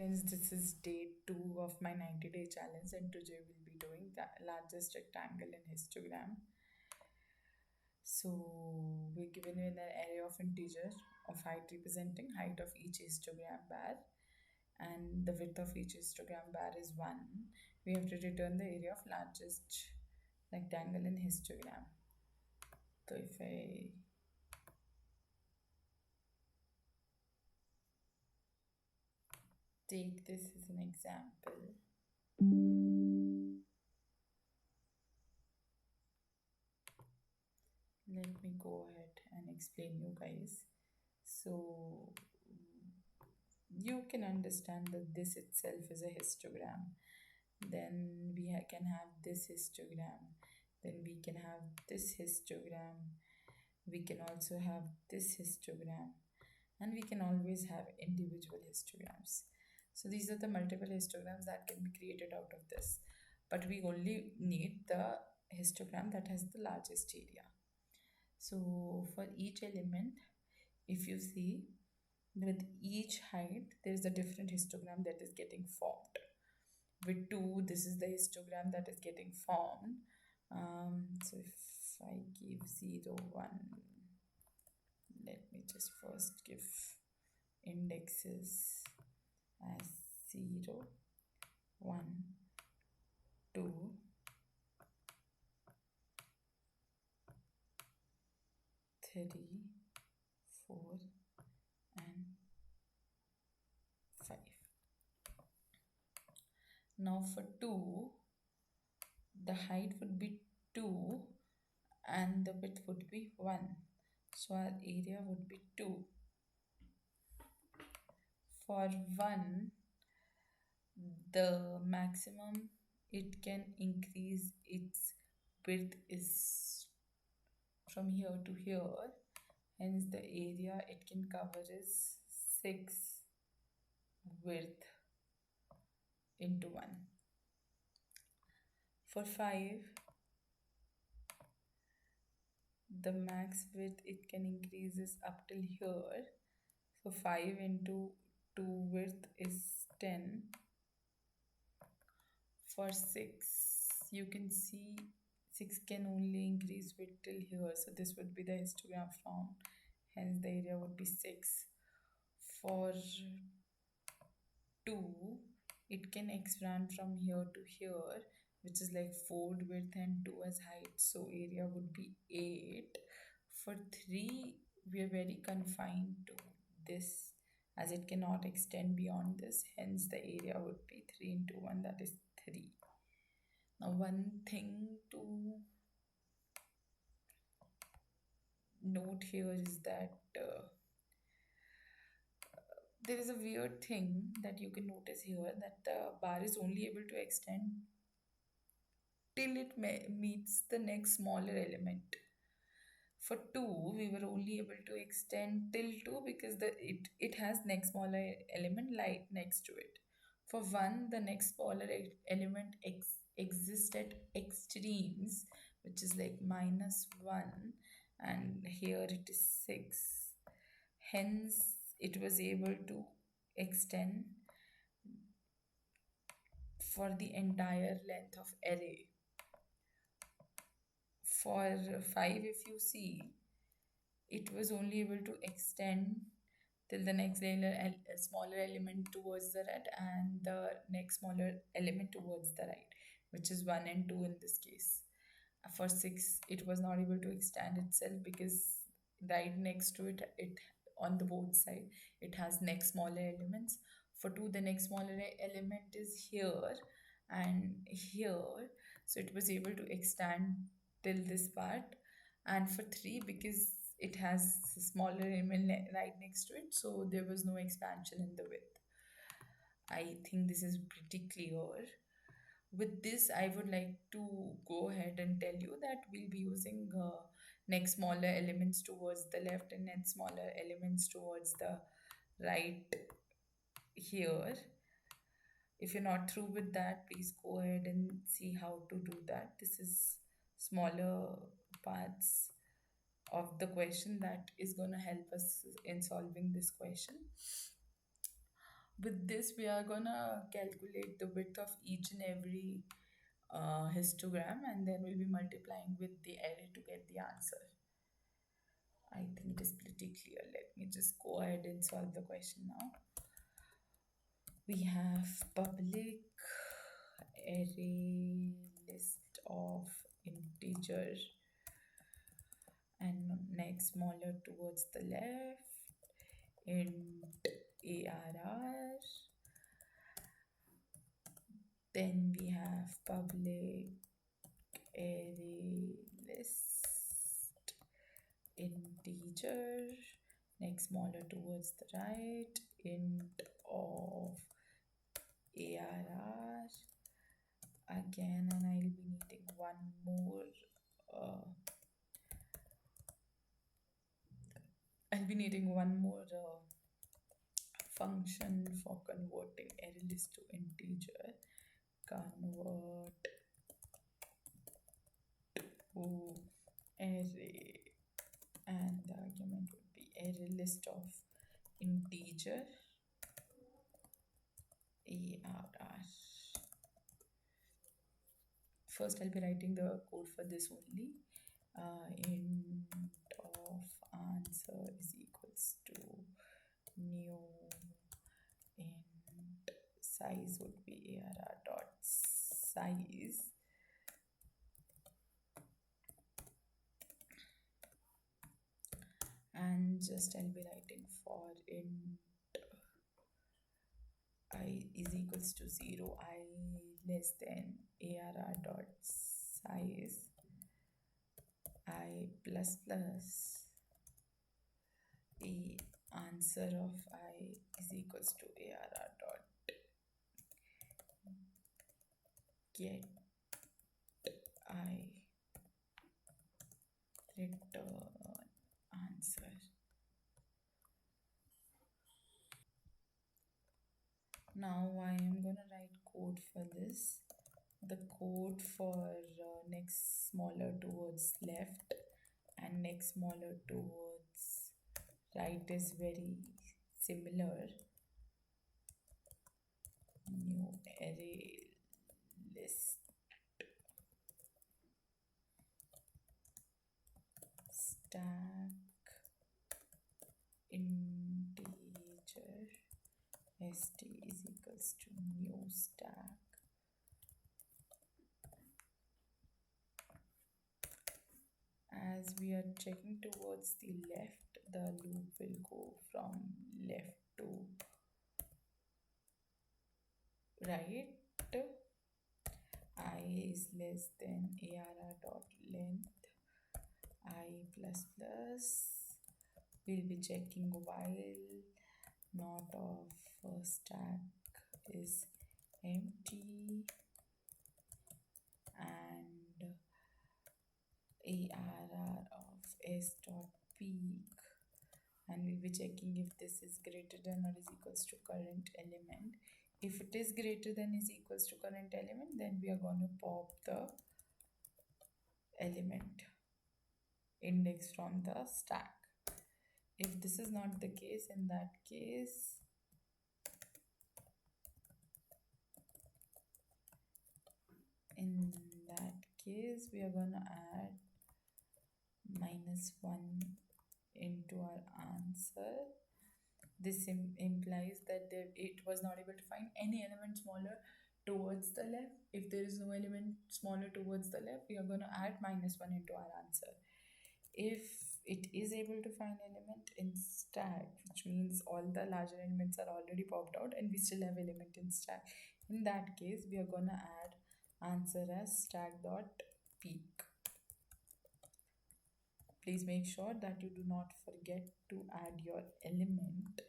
Hence, this is day 2 of my 90-day challenge, and today we'll be doing the largest rectangle in histogram. So, we're given an array of integer of height representing height of each histogram bar, and the width of each histogram bar is 1. We have to return the area of largest rectangle in histogram. So, if I take this as an example, let me go ahead and explain you guys. So you can understand that this itself is a histogram. Then can have this histogram. Then we can have this histogram. We can also have this histogram. And we can always have individual histograms. So these are the multiple histograms that can be created out of this. But we only need the histogram that has the largest area. So for each element, if you see, with each height, there is a different histogram that is getting formed. With 2, this is the histogram that is getting formed. So if I give 0, 1, let me just first give indexes as 0, 1, 2, 3, 4, and 5. Now for 2, the height would be 2 and the width would be 1. So our area would be 2. For 1, the maximum it can increase its width is from here to here. Hence the area it can cover is 6 width into 1. For 5, the max width it can increase is up till here. So 5 into 2 width is 10. For 6, you can see 6 can only increase width till here. So this would be the histogram form. Hence the area would be 6. For 2, it can expand from here to here, which is like 4 width and 2 as height. So area would be 8. For 3, we are very confined to this as it cannot extend beyond this. Hence the area would be 3 into 1, that is 3. Now one thing to note here is that there is a weird thing that you can notice here, that the bar is only able to extend till it meets the next smaller element. For 2, we were only able to extend till 2 because it has next smaller element light next to it. For 1, the next smaller element exists at extremes, which is like -1, and here it is 6. Hence, it was able to extend for the entire length of array. For 5, if you see, it was only able to extend till the next smaller element towards the right and the next smaller element towards the right, which is 1 and 2 in this case. For 6, it was not able to extend itself because right next to it on the both side, it has next smaller elements. For 2, the next smaller element is here and here, so it was able to extend till this part. And for 3, because it has a smaller element right next to it, so there was no expansion in the width. I think this is pretty clear. With this, I would like to go ahead and tell you that we'll be using next smaller elements towards the left and next smaller elements towards the right here. If you're not through with that, please go ahead and see how to do that. This is smaller parts of the question that is going to help us in solving this question. With this, we are gonna calculate the width of each and every histogram, and then we'll be multiplying with the array to get the answer. I think it is pretty clear. Let me just go ahead and solve the question now. We have public array list of integer and next smaller towards the left int arr. Then we have public array list integer next smaller towards the right int of arr again, and I'll be needing one more function for converting array list to integer. Convert to array, and the argument would be array list of integer arr. First, I'll be writing the code for this only. Int of answer is equals to new int size would be arr dot size, and just I'll be writing for int I is equals to 0, I less than arr dot size, I plus plus a answer of I is equals to arr dot get I return answer. Now I am gonna write code for this. The code for next smaller towards left and next smaller towards right is very similar. New array list stack integer st is equals to new stack. As we are checking towards the left, the loop will go from left to right. I is less than arr dot length I plus plus. We'll be checking while not of stack is empty and arr of s dot peak, and we'll be checking if this is greater than or is equals to current element. If it is greater than is equals to current element, then we are going to pop the element index from the stack. If this is not the case, in that case we are going to add -1 into our answer. This implies that it was not able to find any element smaller towards the left. If there is no element smaller towards the left, we are going to add -1 into our answer. If it is able to find element in stack, which means all the larger elements are already popped out and we still have element in stack, in that case we are going to add answer as stack dot peak. Please make sure that you do not forget to add your element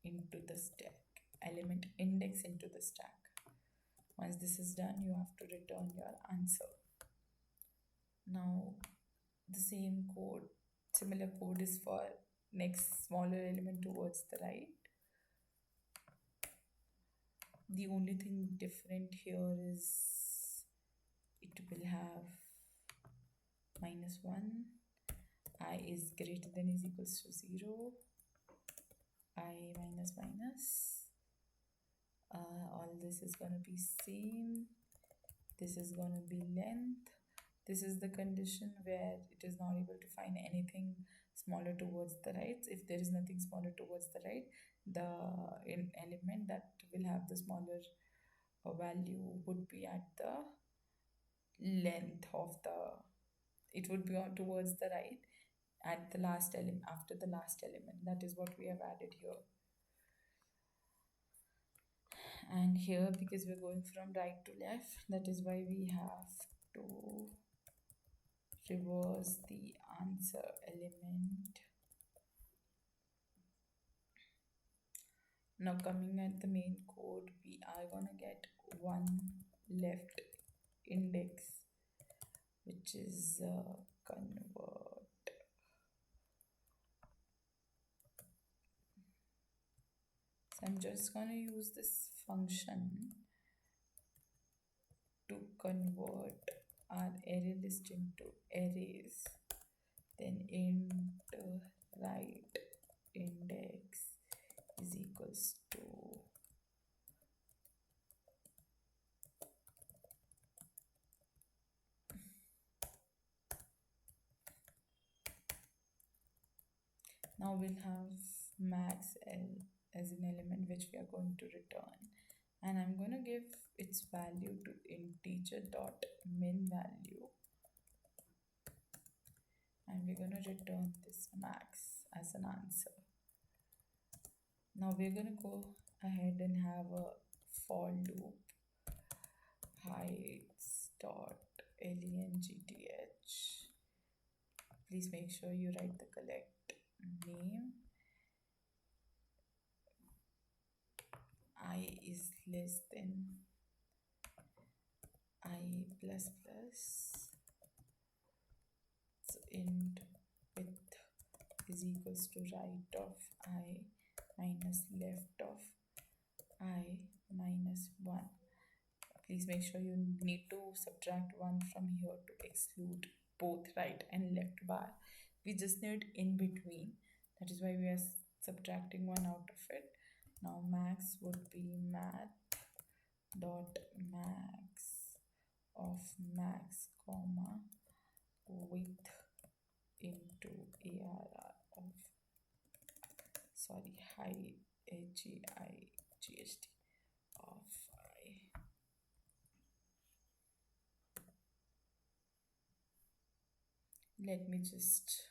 into the stack, element index into the stack. Once this is done, you have to return your answer. Now the similar code is for next smaller element towards the right. The only thing different here is it will have -1, I is greater than is equals to 0, I minus minus, All this is going to be same. This is going to be length. This is the condition where it is not able to find anything smaller towards the right. If there is nothing smaller towards the right, the element that will have the smaller value would be at the length of the, it would be on towards the right at the last element, after the last element. That is what we have added here. And here, because we're going from right to left, that is why we have to reverse the answer element. Now coming at the main code, we are gonna get one left index, which is convert. So I'm just gonna use this function to convert our array list into arrays, then int right index is equals to, now we'll have max l as an element which we are going to return, and I'm going to give its value to integer dot min value, and we're going to return this max as an answer. Now we're going to go ahead and have a for loop heights dot length. Please make sure you write the correct name. I is less than I plus plus. So int width is equals to right of I minus left of I minus 1. Please make sure you need to subtract 1 from here to exclude both right and left bar. We just need in between. That is why we are subtracting 1 out of it. Now max would be math dot max of max comma width into arr of, sorry, height HEIGHT of I. Let me just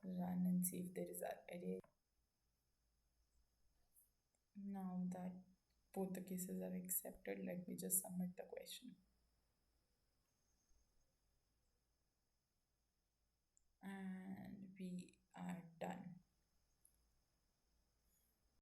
run and see if there is an array. Now that both the cases are accepted, let me just submit the question. And we are